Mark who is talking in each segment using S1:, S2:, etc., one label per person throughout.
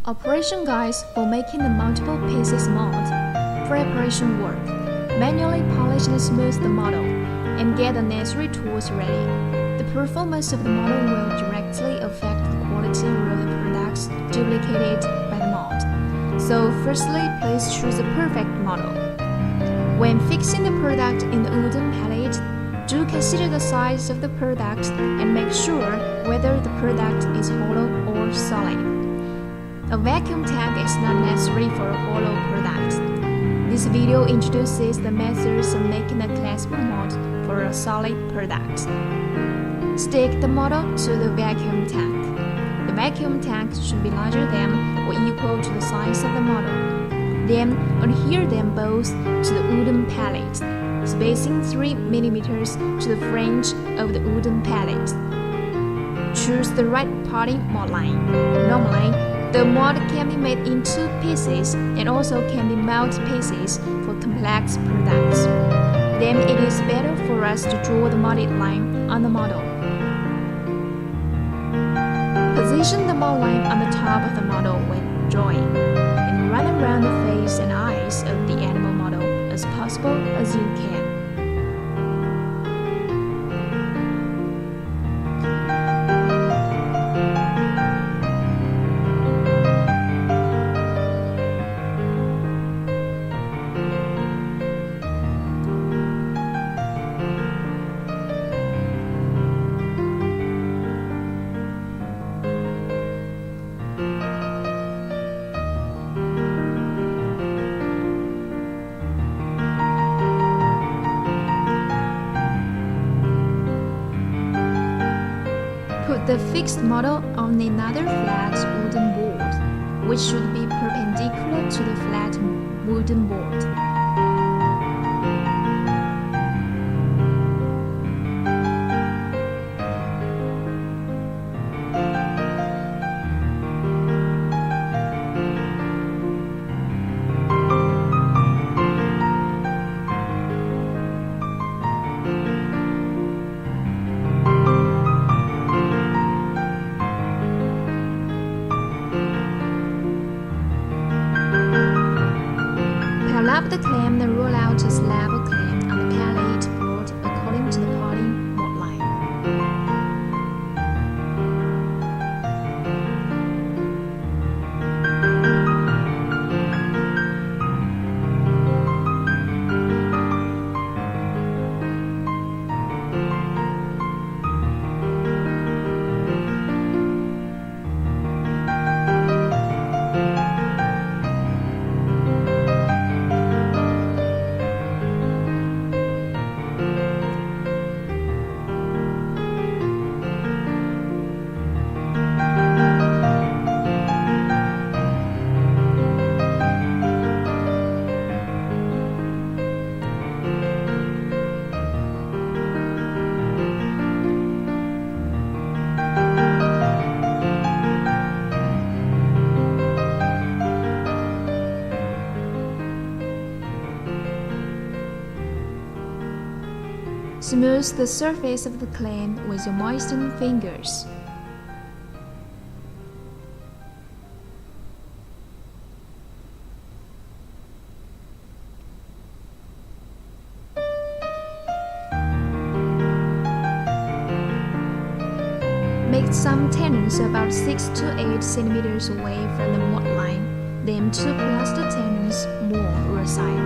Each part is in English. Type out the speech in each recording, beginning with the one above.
S1: Operation guides for making the multiple pieces mold. Preparation work. Manually polish and smooth the model, and get the necessary tools ready. The performance of the model will directly affect the quality of the products duplicated by the mold. So firstly, please choose a perfect model. When fixing the product in the wooden pallet, do consider the size of the product and make sure whether the product is hollow or solid. A vacuum tank is not necessary for a hollow product. This video introduces the methods of making a collapsible mold for a solid product. Stick the model to the vacuum tank. The vacuum tank should be larger than or equal to the size of the model. Then adhere them both to the wooden pallet, spacing 3 mm to the fringe of the wooden pallet. Choose the right parting mold line. Normally, the mold can be made in 2 pieces and also can be multi-pieces for complex products. Then it is better for us to draw the molded line on the model. Position the mold line on the top of the model when drawing, and run around the face and eyes of the animal model as possible as you can. Put the fixed model on another flat wooden board, which should be perpendicular to the flat wooden board. Pile up the clamp and roll out a slab of clamp on the pallet board according to the parting mold line. Smooth the surface of the clamp with your moistened fingers. Make some tenons about 6 to 8 cm away from the mold line, then 2 plaster tenons more aside.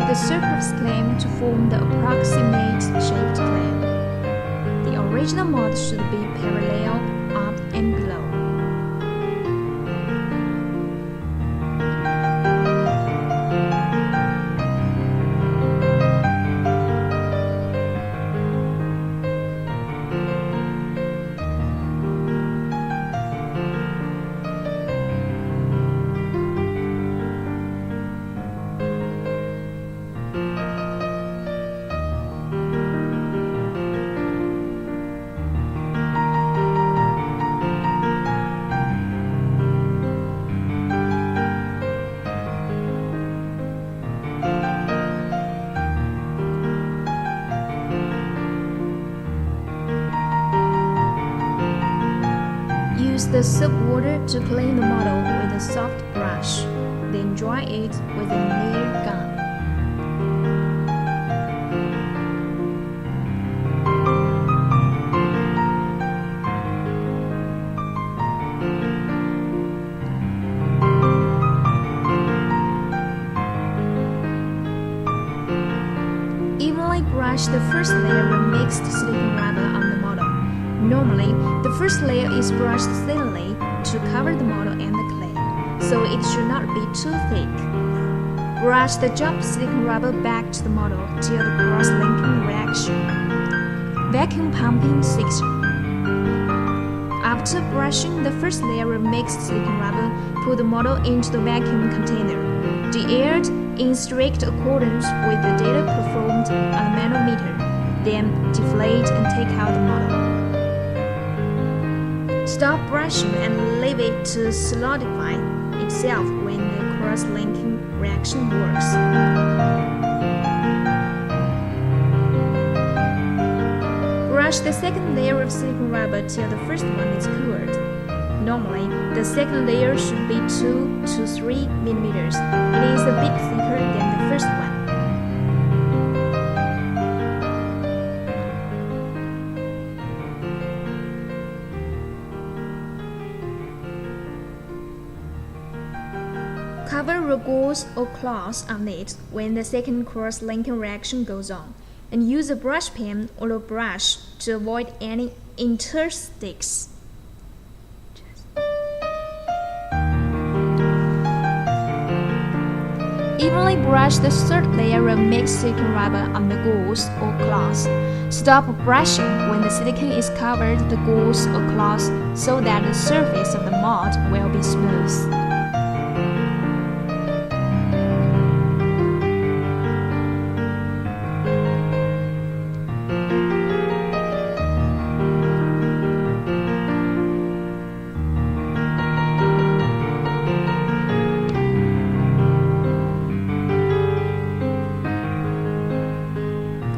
S1: the surface clay to form the approximate shaped clay. The original mold should be parallel up and below. Use the soap water to clean the model with a soft brush, then dry it with a nail gun. Evenly brush the first layer of mixed silicone rubber on the model. Normally, the first layer is brushed thinly to cover the model and the clay, so it should not be too thick. Brush the dropped silicone rubber back to the model till the cross-linking reaction. Vacuum pumping section. After brushing the first layer of mixed silicone rubber, put the model into the vacuum container. De-aired in strict accordance with the data performed on the manometer. Then deflate and take out the model. Stop brushing and leave it to solidify itself when the cross-linking reaction works. Brush the second layer of silicone rubber till the first one is cured. Normally, the second layer should be 2 to 3 millimeters. It is a bit thicker than the first one. Cover a gauze or cloth on it when the second cross-linking reaction goes on, and use a brush pen or a brush to avoid any interstices. Evenly brush the third layer of mixed silicone rubber on the gauze or cloth. Stop brushing when the silicone is covered the gauze or cloth so that the surface of the mold will be smooth.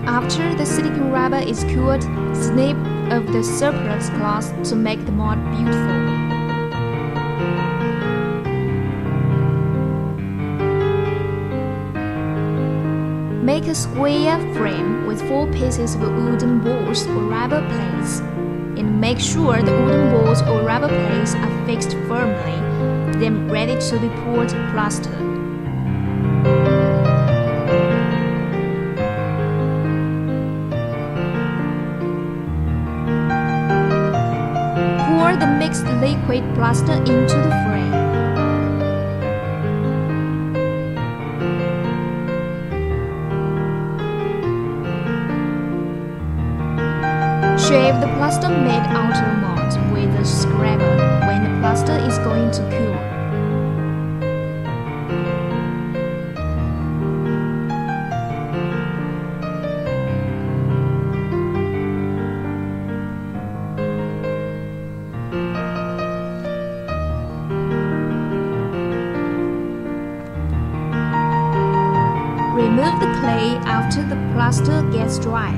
S1: After the silicone rubber is cured, snip off the surplus cloth to make the mold beautiful. Make a square frame with 4 pieces of wooden balls or rubber plates, and make sure the wooden balls or rubber plates are fixed firmly, then ready to be poured plaster. Pour the mixed liquid plaster into the frame. Shave the plaster made outer mold with a scraper when the plaster is going to cure. Remove the clay after the plaster gets dried.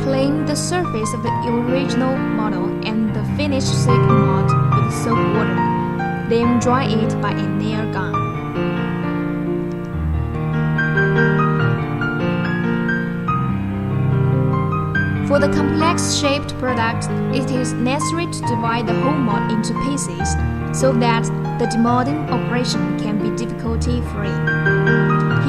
S1: Clean the surface of the original model and the finished silicone mold with soap water. Then dry it by a nail gun. For the complex-shaped product, it is necessary to divide the whole mold into pieces so that the demolding operation can be difficulty-free.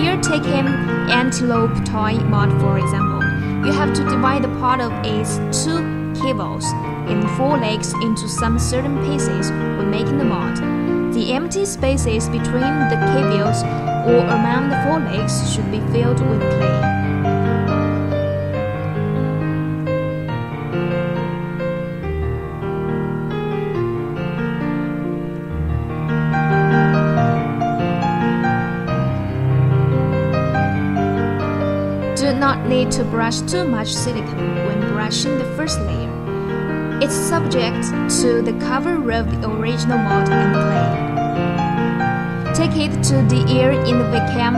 S1: Here, take an antelope toy mold for example. You have to divide the part of its 2 cavals and 4 legs into some certain pieces when making the mold. The empty spaces between the cavals or among the 4 legs should be filled with clay. Do not need to brush too much silicone when brushing the first layer. It's subject to the cover of the original mold and clay. Take it to the air in the vacuum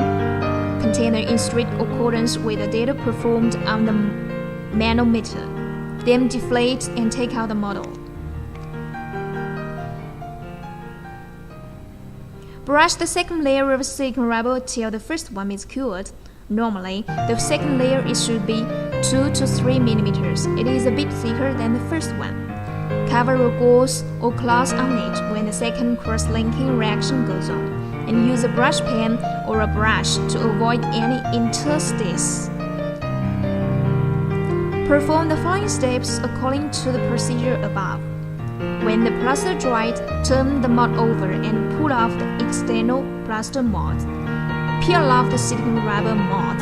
S1: container in strict accordance with the data performed on the manometer. Then deflate and take out the model. Brush the second layer of silicone rubber till the first one is cured. Normally, the second layer should be 2 to 3 millimeters. It is a bit thicker than the first one. Cover a gauze or cloth on it when the second cross-linking reaction goes on, and use a brush pen or a brush to avoid any interstices. Perform the following steps according to the procedure above. When the plaster dried, turn the mold over and pull off the external plaster mold. Peel off the silicone rubber mold.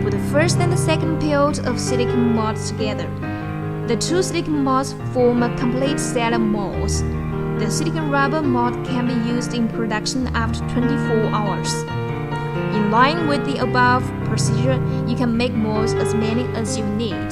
S1: Put the first and the second peeled of silicone mold together. The 2 silicone molds form a complete set of molds. The silicone rubber mold can be used in production after 24 hours. In line with the above procedure, you can make molds as many as you need.